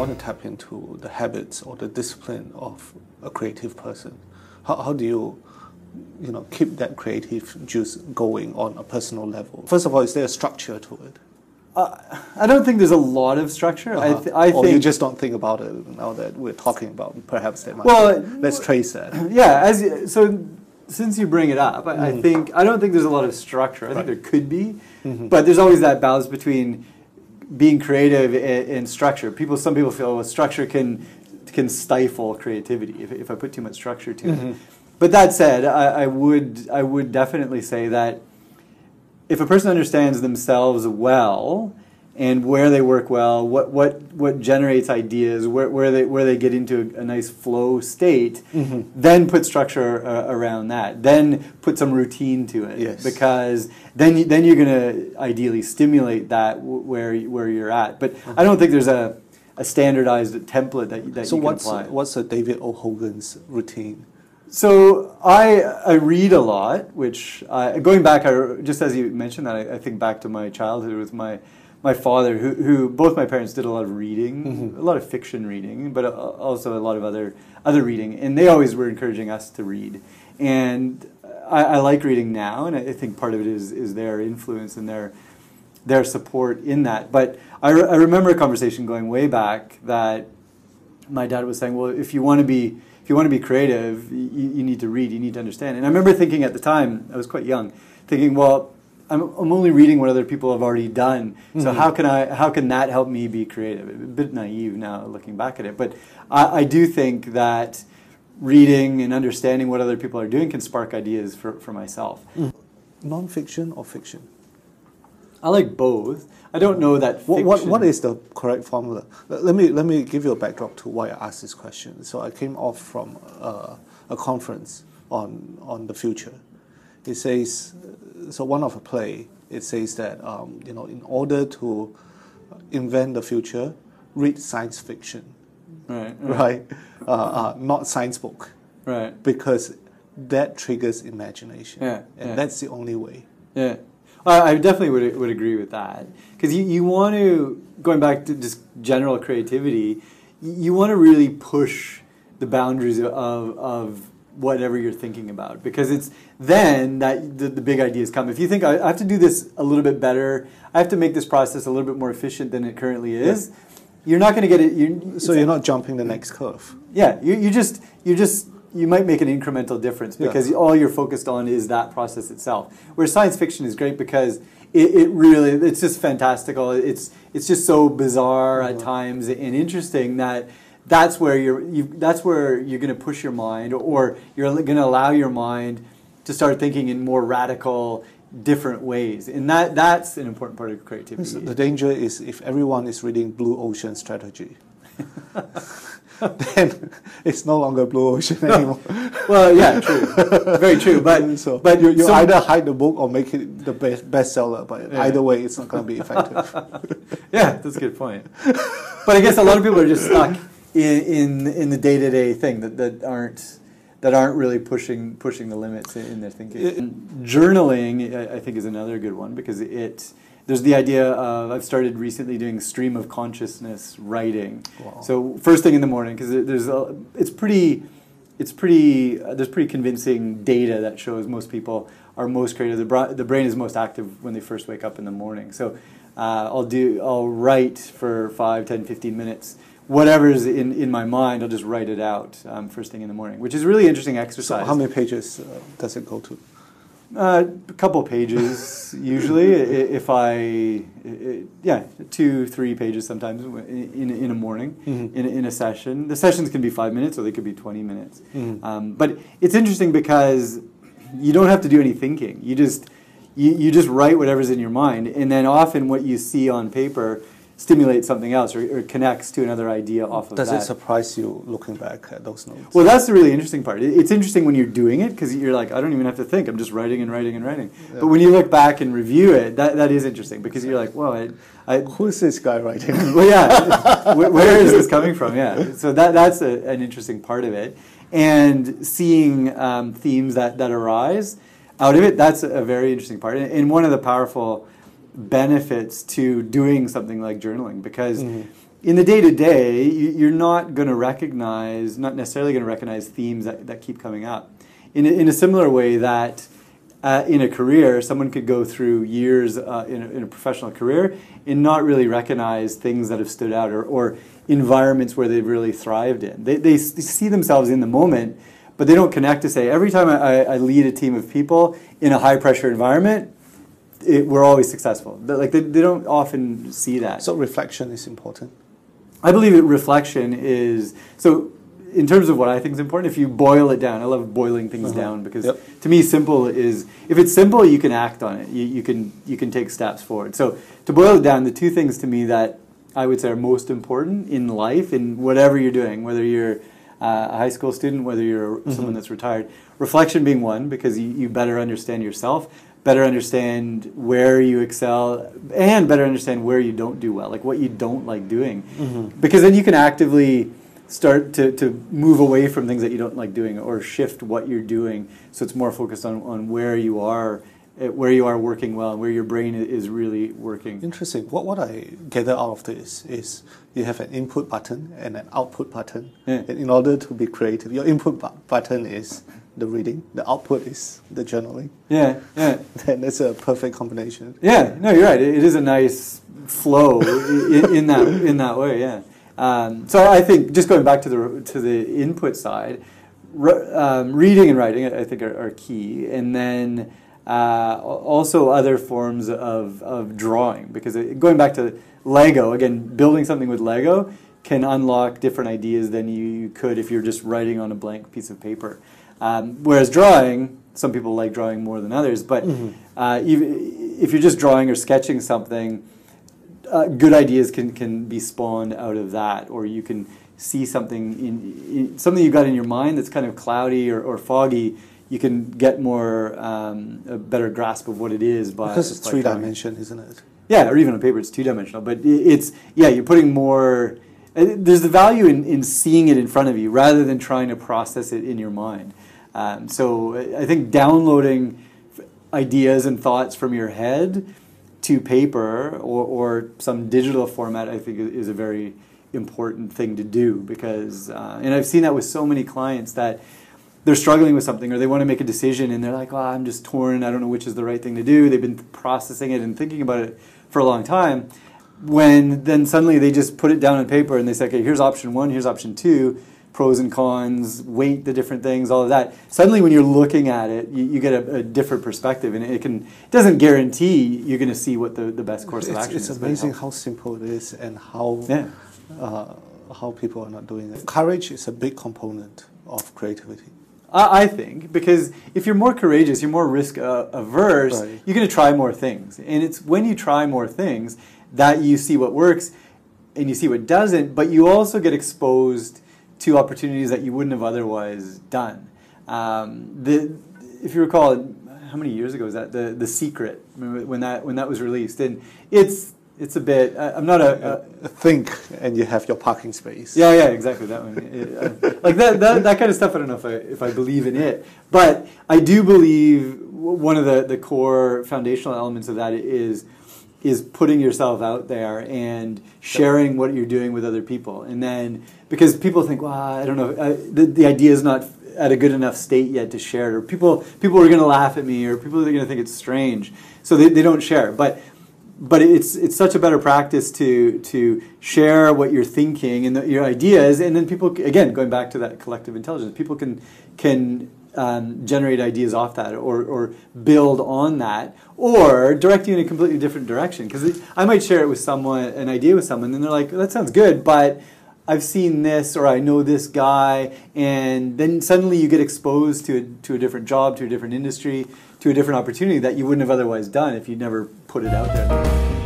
want to tap into the habits or the discipline of a creative person. How do you keep that creative juice going on a personal level? First of all, is there a structure to it? I don't think there's a lot of structure. I or think you just don't think about it now that we're talking about. Perhaps there might. Let's trace that. Yeah. Since you bring it up, I don't think there's a lot of structure. I think there could be, but there's always that balance between being creative and structure. Some people feel, well, structure can stifle creativity if I put too much structure to it. But that said, I would definitely say that if a person understands themselves well and where they work well, what generates ideas, where they get into a nice flow state, then put structure around that. Then put some routine to it, yes. Because then you're going to ideally stimulate that where you're at. But I don't think there's a standardized template that you can apply. So what's a David O. Hogan's routine? So I read a lot, which going back, just as you mentioned that, I think back to my childhood with my father, who both my parents did a lot of reading, a lot of fiction reading, but also a lot of other reading, and they always were encouraging us to read. And I like reading now, and I think part of it is their influence and their support in that. But I remember a conversation going way back that my dad was saying, well, if you want to be creative, you need to read, you need to understand. And I remember thinking at the time, I was quite young, thinking, well, I'm only reading what other people have already done. So how can that help me be creative? A bit naive now looking back at it, but I do think that reading and understanding what other people are doing can spark ideas for myself. Non-fiction or fiction? I like both. I don't know that fiction. What is the correct formula? Let me give you a backdrop to why I asked this question. So I came off from a conference on the future. It says, so one of a play, it says that in order to invent the future, read science fiction, right? Not science book, right? Because that triggers imagination, and that's the only way. Yeah. I definitely would agree with that, because you want to, going back to just general creativity, you want to really push the boundaries of whatever you're thinking about, because it's then that the big ideas come. If you think, I have to do this a little bit better, I have to make this process a little bit more efficient than it currently is, you're not going to get it. So you're not jumping the next curve. Yeah, you might make an incremental difference because all you're focused on is that process itself. Where science fiction is great because it's just fantastical. It's just so bizarre at times and interesting that's where you're going to push your mind, or you're going to allow your mind to start thinking in more radical, different ways, and that's an important part of creativity. So the danger is if everyone is reading Blue Ocean Strategy. Then it's no longer Blue Ocean anymore. Well, yeah, true, very true. But you either hide the book or make it the bestseller. But either way, it's not going to be effective. Yeah, that's a good point. But I guess a lot of people are just stuck in the day-to-day thing that aren't really pushing the limits in their thinking. Journaling, I think, is another good one, because there's the idea of, I've started recently doing stream of consciousness writing. Wow. So first thing in the morning, because there's pretty convincing data that shows most people are most creative. The brain is most active when they first wake up in the morning. So I'll write for 5, 10, 15 minutes. Whatever's in my mind, I'll just write it out first thing in the morning, which is a really interesting exercise. So how many pages does it go to? A couple pages usually. If 2-3 pages sometimes in a morning, in a session. The sessions can be 5 minutes or they could be 20 minutes. But it's interesting because you don't have to do any thinking. You just write whatever's in your mind, and then often what you see on paper stimulates something else or connects to another idea off of that. Does it surprise you looking back at those notes? Well, that's the really interesting part. It's interesting when you're doing it, because you're like, I don't even have to think. I'm just writing and writing and writing. Yeah. But when you look back and review it, that is interesting, because you're like, well, who's this guy writing? Well, yeah, where is this coming from? Yeah, so that's an interesting part of it. And seeing themes that arise out of it, that's a very interesting part. And one of the powerful benefits to doing something like journaling, because in the day-to-day, you're not going to recognize, not necessarily going to recognize themes that keep coming up. In a similar way that in a career, someone could go through years in a professional career and not really recognize things that have stood out or environments where they've really thrived in. They see themselves in the moment, but they don't connect to say, every time I lead a team of people in a high-pressure environment, we're always successful. They don't often see that. So reflection is important. I believe that reflection is, so in terms of what I think is important, if you boil it down, I love boiling things down because to me simple is, if it's simple, you can act on it. You can take steps forward. So to boil it down, the two things to me that I would say are most important in life, in whatever you're doing, whether you're a high school student, whether you're someone that's retired, reflection being one, because you better understand yourself, better understand where you excel, and better understand where you don't do well, like what you don't like doing. Because then you can actively start to move away from things that you don't like doing, or shift what you're doing so it's more focused on where you are working well and where your brain is really working. Interesting. What I gather out of this is you have an input button and an output button. And in order to be creative, your input button is the reading, the output is the journaling. Yeah. Then it's a perfect combination. Yeah, no, you're right. It is a nice flow in that way. Yeah. So I think just going back to the input side, reading and writing I think are key, and then also other forms of drawing, because going back to Lego again, building something with Lego can unlock different ideas than you could if you're just writing on a blank piece of paper. Whereas drawing, some people like drawing more than others, but if you're just drawing or sketching something, good ideas can be spawned out of that, or you can see something something you got in your mind that's kind of cloudy or foggy. You can get a better grasp of what it is because it's three-dimensional, isn't it? Yeah, or even on paper it's two-dimensional, but you're putting more. There's the value in seeing it in front of you rather than trying to process it in your mind. So I think downloading ideas and thoughts from your head to paper or some digital format, I think is a very important thing to do, because and I've seen that with so many clients that they're struggling with something or they want to make a decision and they're like, well, I'm just torn, I don't know which is the right thing to do. They've been processing it and thinking about it for a long time, when then suddenly they just put it down on paper and they say, okay, here's option one, here's option two, pros and cons, weight the different things, all of that. Suddenly when you're looking at it, you get a different perspective, and it doesn't guarantee you're going to see what the best course of action is. It's amazing how simple it is and how people are not doing it. Courage is a big component of creativity. I think, because if you're more courageous, you're more risk averse, you're going to try more things. And it's when you try more things that you see what works and you see what doesn't, but you also get exposed to opportunities that you wouldn't have otherwise done. If you recall, how many years ago was that? The Secret, remember when that was released, and it's a bit. I'm not a think, and you have your parking space. Yeah, exactly that one. Like that kind of stuff. I don't know if I believe in it, but I do believe one of the core foundational elements of that is putting yourself out there and sharing what you're doing with other people. And then, because people think, well, I don't know, the idea is not at a good enough state yet to share it, or people are going to laugh at me, or people are going to think it's strange, so they don't share. But it's such a better practice to share what you're thinking and your ideas, and then people, again, going back to that collective intelligence, people can generate ideas off that, or build on that, or direct you in a completely different direction. Because I might share it with someone, an idea with someone, and they're like, that sounds good, but I've seen this, or I know this guy, and then suddenly you get exposed to a different job, to a different industry, to a different opportunity that you wouldn't have otherwise done if you'd never put it out there.